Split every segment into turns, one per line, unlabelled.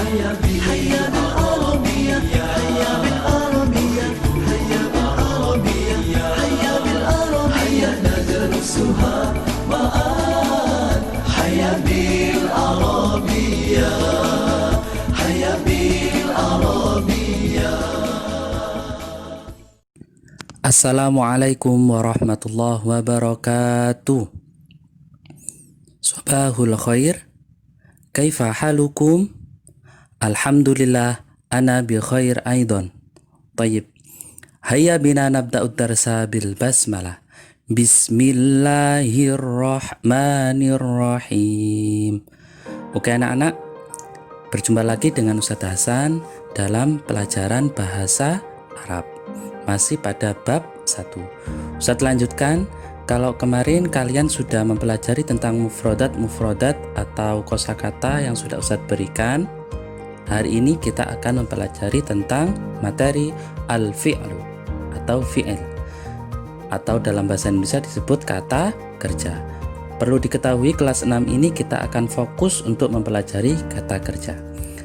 هيا بالعربية هيا بالعربية هيا بالعربية هيا بالعربية هيا ندرسها معا هيا بالعربية هيا بالعربية.
Assalamualaikum warahmatullahi wabarakatuh. Sabahul khair. Kaifa halukum? Alhamdulillah ana bi khair aidan. Tayyib. Hayya bina nabda'ud darsa bil basmalah. Bismillahirrahmanirrahim. Oke anak-anak, berjumpa lagi dengan Ustadz Hasan dalam pelajaran bahasa Arab. Masih pada bab 1. Ustadz lanjutkan. Kalau kemarin kalian sudah mempelajari tentang mufrodat atau kosakata yang sudah Ustadz berikan, hari ini kita akan mempelajari tentang materi al-fi'lu atau fi'il, atau dalam bahasa Indonesia disebut kata kerja. Perlu diketahui kelas 6 ini kita akan fokus untuk mempelajari kata kerja.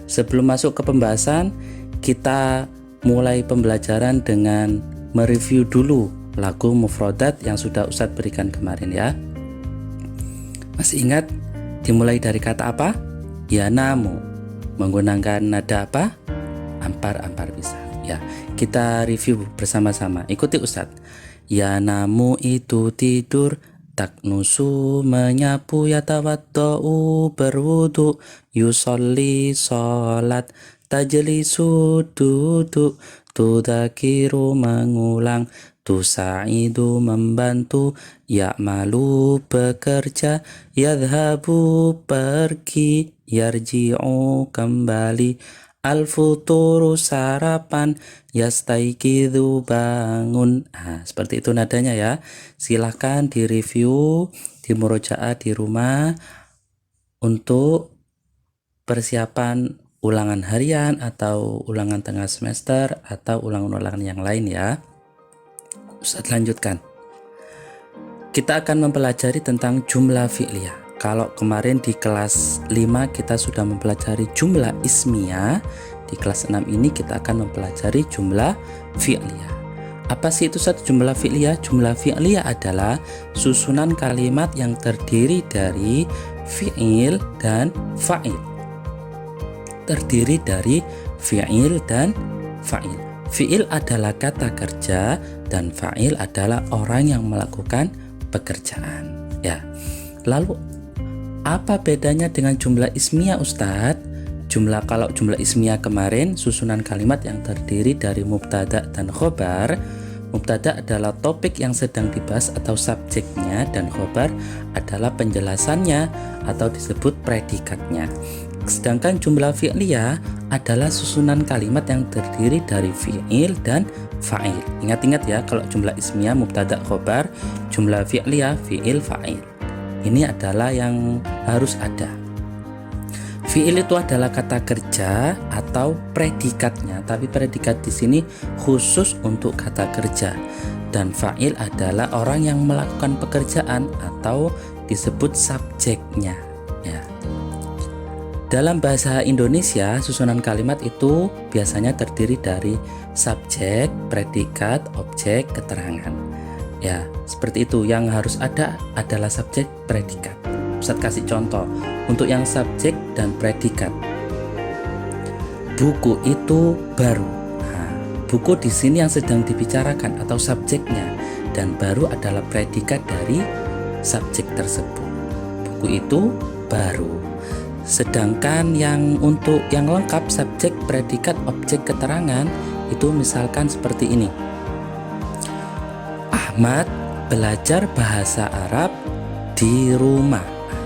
Sebelum masuk ke pembahasan, kita mulai pembelajaran dengan mereview dulu lagu mufrodat yang sudah Ustadz berikan kemarin ya. Masih ingat dimulai dari kata apa? Yanamu. Menggunakan nada apa? Ampar-ampar bisa. Ya, kita review bersama-sama. Ikuti Ustadz. Yanamu itu tidur, taknusu menyapu, yatawaddau berwudu, yusolli sholat, tajlisu duduk, tudakiru mengulang, tusa'idu membantu, ya'malu bekerja, yadhabu pergi, yarji'u kembali, al-futuru sarapan, yastaiqidhu bangun. Seperti itu nadanya ya. Silahkan direview, di murojaah di rumah untuk persiapan ulangan harian atau ulangan tengah semester atau ulangan-ulangan yang lain ya. Ustadz lanjutkan. Kita akan mempelajari tentang jumlah fi'liyah. Kalau kemarin di kelas 5 kita sudah mempelajari jumlah ismiyah, di kelas 6 ini kita akan mempelajari jumlah fi'liyah. Apa sih itu satu jumlah fi'liyah? Jumlah fi'liyah adalah susunan kalimat yang terdiri dari fi'il dan fa'il. Terdiri dari fi'il dan fa'il. Fi'il adalah kata kerja dan fa'il adalah orang yang melakukan pekerjaan. Ya. Lalu apa bedanya dengan jumlah ismiyah Ustadz? Kalau jumlah ismiyah kemarin susunan kalimat yang terdiri dari mubtada dan khobar. Mubtada adalah topik yang sedang dibahas atau subjeknya, dan khobar adalah penjelasannya atau disebut predikatnya. Sedangkan jumlah fi'liyah adalah susunan kalimat yang terdiri dari fi'il dan fa'il. Ingat-ingat ya, kalau jumlah ismiyah mubtada khobar, jumlah fi'liyah fi'il fa'il. Ini adalah yang harus ada. Fi'il itu adalah kata kerja atau predikatnya, tapi predikat di sini khusus untuk kata kerja. Dan fa'il adalah orang yang melakukan pekerjaan atau disebut subjeknya. Ya. Dalam bahasa Indonesia, susunan kalimat itu biasanya terdiri dari subjek, predikat, objek, keterangan. Ya, seperti itu. Yang harus ada adalah subjek, predikat. Ustadz kasih contoh untuk yang subjek dan predikat. Buku itu baru. Buku di sini yang sedang dibicarakan atau subjeknya, dan baru adalah predikat dari subjek tersebut. Buku itu baru. Sedangkan yang untuk yang lengkap subjek, predikat, objek, keterangan itu misalkan seperti ini. Ahmad belajar bahasa Arab di rumah.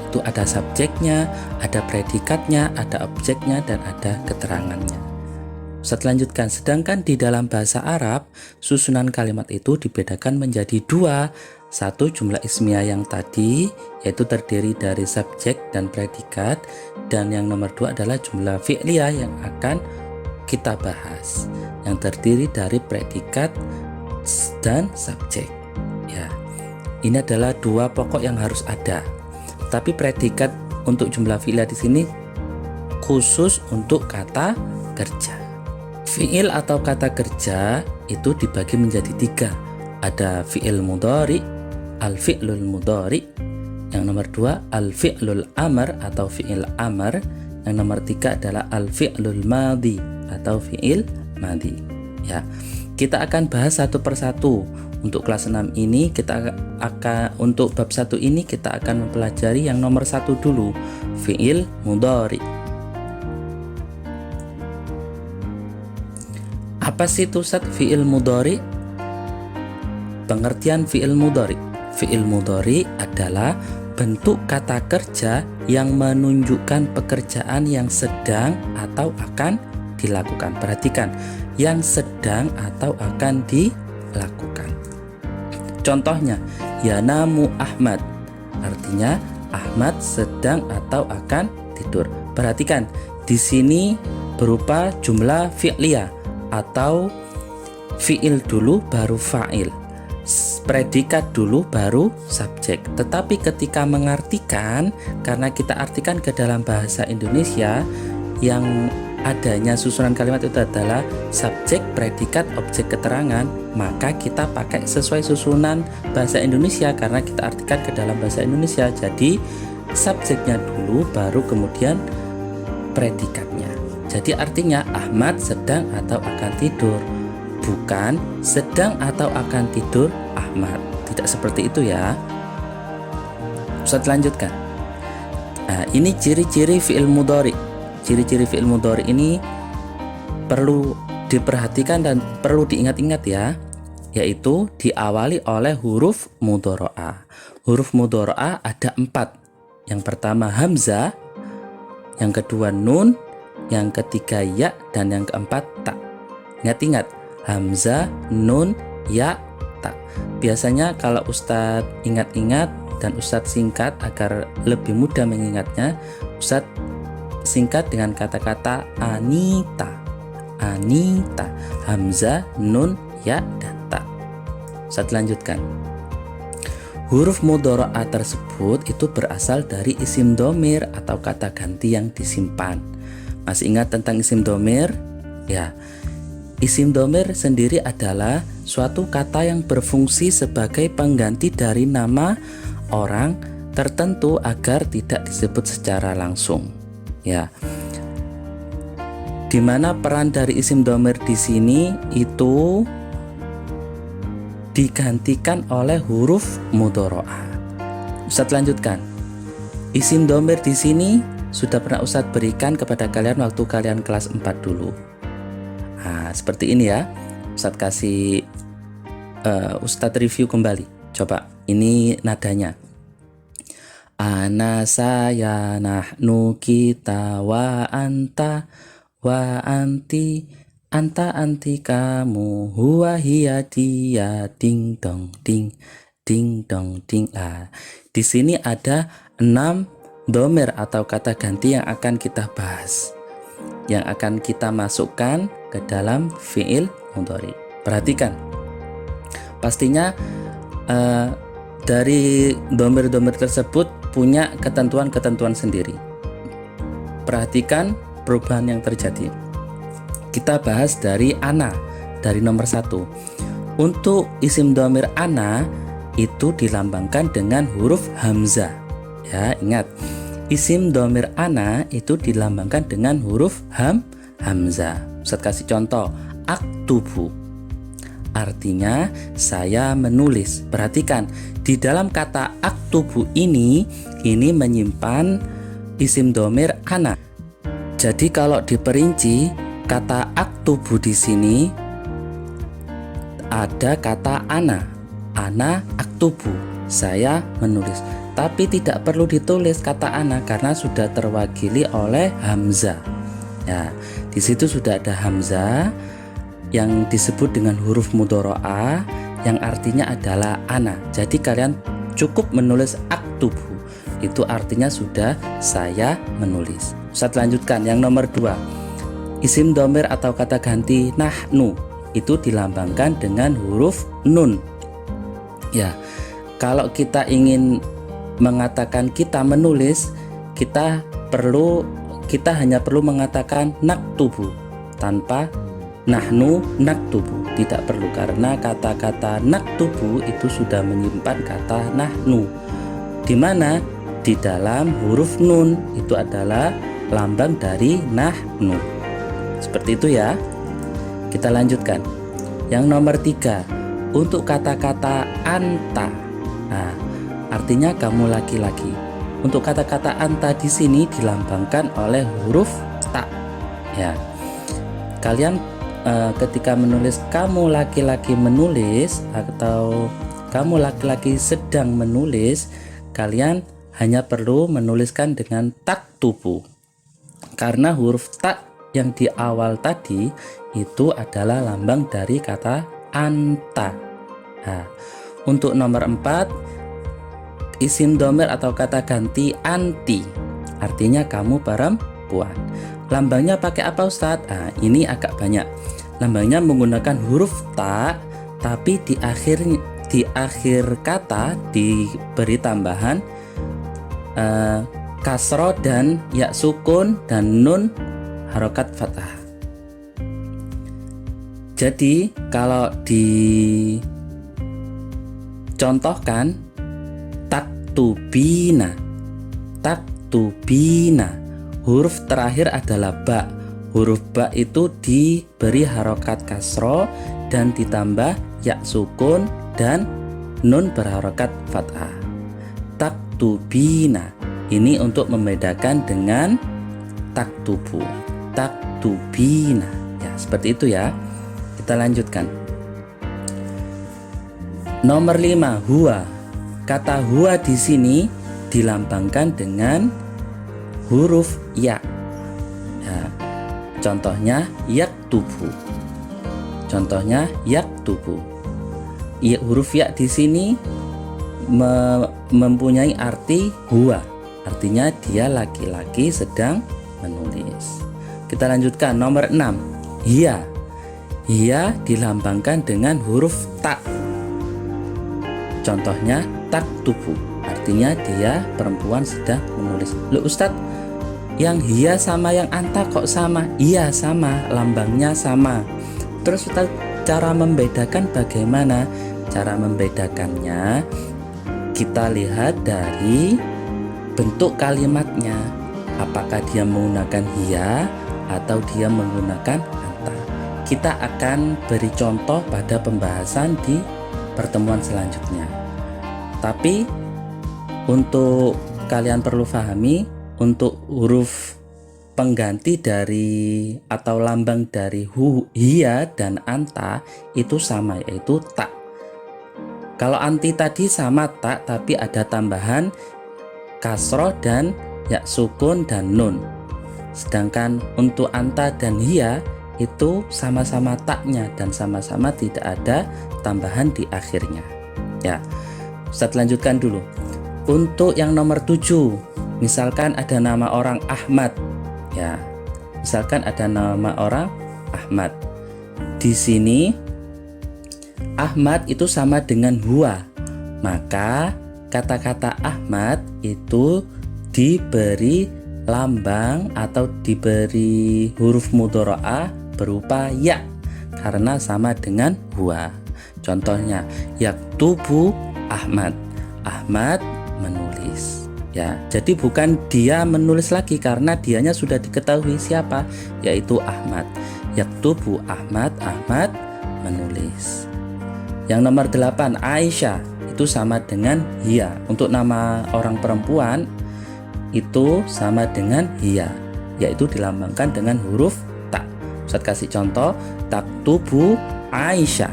Itu ada subjeknya, ada predikatnya, ada objeknya, dan ada keterangannya. Ustadz lanjutkan. Sedangkan di dalam bahasa Arab, susunan kalimat itu dibedakan menjadi dua. Satu, jumlah ismiyah yang tadi, yaitu terdiri dari subjek dan predikat, dan yang nomor dua adalah jumlah fi'liyah yang akan kita bahas, yang terdiri dari predikat dan subjek. Ya, ini adalah dua pokok yang harus ada. Tapi predikat untuk jumlah fi'liyah di sini khusus untuk kata kerja. Fi'il atau kata kerja itu dibagi menjadi 3. Ada fi'il mudhari, al-fi'lul mudhari. Yang nomor 2 al-fi'lul amr atau fi'il amr. Yang nomor 3 adalah al-fi'lul madhi atau fi'il madhi. Ya, kita akan bahas satu persatu. Untuk kelas 6 ini untuk bab 1 ini kita akan mempelajari yang nomor 1 dulu, fi'il mudhari. Apa sih itu Ustaz fi'il mudhari? Pengertian fi'il mudhari. Fi'il mudhari adalah bentuk kata kerja yang menunjukkan pekerjaan yang sedang atau akan dilakukan. Perhatikan, yang sedang atau akan dilakukan. Contohnya, yanamu Ahmad. Artinya Ahmad sedang atau akan tidur. Perhatikan, di sini berupa jumlah fi'liyah atau fi'il dulu baru fa'il, predikat dulu baru subjek. Tetapi ketika mengartikan, karena kita artikan ke dalam bahasa Indonesia, yang adanya susunan kalimat itu adalah subjek, predikat, objek keterangan, maka kita pakai sesuai susunan bahasa Indonesia karena kita artikan ke dalam bahasa Indonesia. Jadi subjeknya dulu baru kemudian predikatnya. Jadi artinya Ahmad sedang atau akan tidur, bukan sedang atau akan tidur Ahmad. Tidak seperti itu ya. Ustaz lanjutkan. Nah, ini ciri-ciri fi'il mudhari. Ciri-ciri fi'il mudhari ini perlu diperhatikan dan perlu diingat-ingat ya, yaitu diawali oleh huruf mudharaah. Huruf mudharaah ada 4. Yang pertama hamzah, yang kedua nun, yang ketiga ya, dan yang keempat ta. Ingat-ingat, hamzah, nun, ya, ta. Biasanya kalau Ustadz ingat-ingat dan Ustadz singkat agar lebih mudah mengingatnya, Ustadz singkat dengan kata-kata Anita. Anita, hamzah, nun, ya, dan ta. Ustadz lanjutkan. Huruf mudharaah tersebut itu berasal dari isim dhamir atau kata ganti yang disimpan. Masih ingat tentang isim dhamir? Ya, isim dhamir sendiri adalah suatu kata yang berfungsi sebagai pengganti dari nama orang tertentu agar tidak disebut secara langsung. Ya, dimana peran dari isim dhamir di sini itu digantikan oleh huruf mudharaah. Ustadz lanjutkan. Isim dhamir di sini sudah pernah Ustadz berikan kepada kalian waktu kalian kelas 4 dulu. Nah, seperti ini ya. Ustadz kasih Ustadz review kembali. Coba, ini nadanya. Ana, saya, nahnu, kita, wa anta, wa anti, anta, anti, kamu, huwa, hiya, dia, ding dong ding, ding dong ding. Di sini ada 6 dhamir atau kata ganti yang akan kita bahas, yang akan kita masukkan ke dalam fi'il mudhari. Perhatikan, pastinya dari dhamir-dhamir tersebut punya ketentuan-ketentuan sendiri. Perhatikan perubahan yang terjadi. Kita bahas dari ana, dari nomor 1. Untuk isim dhamir ana itu dilambangkan dengan huruf hamzah. Ya, ingat, isim dhamir ana itu dilambangkan dengan huruf hamzah. Ustaz kasih contoh, aktubu. Artinya saya menulis. Perhatikan, di dalam kata aktubu ini menyimpan isim dhamir ana. Jadi kalau diperinci, kata aktubu di sini ada kata ana. Ana aktubu, saya menulis. Tapi tidak perlu ditulis kata ana karena sudah terwakili oleh hamzah. Ya, di situ sudah ada hamzah yang disebut dengan huruf mudharaah yang artinya adalah ana. Jadi kalian cukup menulis aktubu. Itu artinya sudah saya menulis. Ustaz lanjutkan yang nomor 2. Isim dhamir atau kata ganti nahnu itu dilambangkan dengan huruf nun. Ya, kalau kita ingin mengatakan kita menulis, kita perlu kita hanya perlu mengatakan naktubu tanpa nahnu naktubu. Tidak perlu, karena kata-kata naktubu itu sudah menyimpan kata nahnu, di mana di dalam huruf nun itu adalah lambang dari nahnu. Seperti itu ya. Kita lanjutkan. Yang nomor 3, untuk kata-kata anta. Nah, artinya kamu laki-laki. Untuk kata-kata anta di sini dilambangkan oleh huruf ta. Ya. Kalian ketika menulis kamu laki-laki menulis atau kamu laki-laki sedang menulis, kalian hanya perlu menuliskan dengan taktubu. Karena huruf ta yang di awal tadi itu adalah lambang dari kata anta. Nah, untuk nomor 4, isim domir atau kata ganti anti, artinya kamu perempuan. Lambangnya pakai apa Ustadz? Nah, ini agak banyak. Lambangnya menggunakan huruf ta, tapi di akhir kata diberi tambahan kasro dan ya sukun dan nun harokat fathah. Jadi kalau dicontohkan taktubina, huruf terakhir adalah ba. Huruf ba itu diberi harokat kasro dan ditambah ya sukun dan nun berharokat fathah. Taktubina ini untuk membedakan dengan taktubu. Taktubina, ya seperti itu ya. Kita lanjutkan. Nomor 5, huwa. Kata huwa di sini dilambangkan dengan huruf ya. Ya. Contohnya yaktubu. Ya, huruf ya di sini mempunyai arti huwa. Artinya dia laki-laki sedang menulis. Kita lanjutkan. Nomor 6, hiya. Hiya dilambangkan dengan huruf ta. Contohnya taktubu, artinya dia perempuan sedang menulis. Loh Ustadz, yang hiya sama yang anta kok sama? Iya sama, lambangnya sama. Terus Ustadz, cara membedakan bagaimana? Cara membedakannya kita lihat dari bentuk kalimatnya. Apakah dia menggunakan hiya atau dia menggunakan anta? Kita akan beri contoh pada pembahasan di pertemuan selanjutnya. Tapi untuk kalian perlu pahami, untuk huruf pengganti dari atau lambang dari hiya dan anta itu sama, yaitu ta. Kalau anti tadi sama ta, tapi ada tambahan kasroh dan ya sukun dan nun. Sedangkan untuk anta dan hiya itu sama-sama taknya dan sama-sama tidak ada tambahan di akhirnya. Ya, Ustadz lanjutkan dulu. Untuk yang nomor 7, misalkan ada nama orang Ahmad. Ya, misalkan ada nama orang Ahmad. Di sini Ahmad itu sama dengan huwa. Maka kata-kata Ahmad itu diberi lambang atau diberi huruf mudhora'ah berupa ya, karena sama dengan huwa. Contohnya yaktubu Ahmad. Ahmad menulis. Ya, jadi bukan dia menulis lagi karena dianya sudah diketahui siapa, yaitu Ahmad. Yaktubu Ahmad, Ahmad menulis. Yang nomor 8, Aisyah, itu sama dengan hiya. Untuk nama orang perempuan itu sama dengan hiya, yaitu dilambangkan dengan huruf ta. Ustadz kasih contoh, taktubu Aisyah.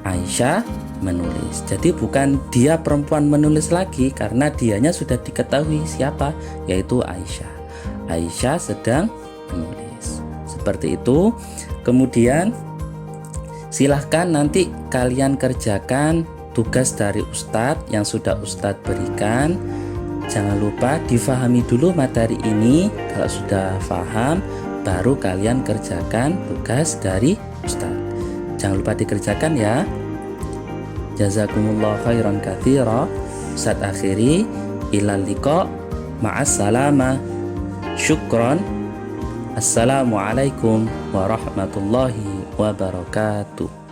Aisyah menulis. Jadi bukan dia perempuan menulis lagi karena dianya sudah diketahui siapa, yaitu Aisyah. Aisyah sedang menulis. Seperti itu. Kemudian silahkan nanti kalian kerjakan tugas dari Ustadz yang sudah Ustadz berikan. Jangan lupa difahami dulu materi ini. Kalau sudah paham, baru kalian kerjakan tugas dari Ustadz. Jangan lupa dikerjakan ya. Jazakumullah khairan katsira. Ustadz akhiri. Ilal liqa. Ma'as salama. Syukron. Assalamualaikum warahmatullahi wabarakatuh.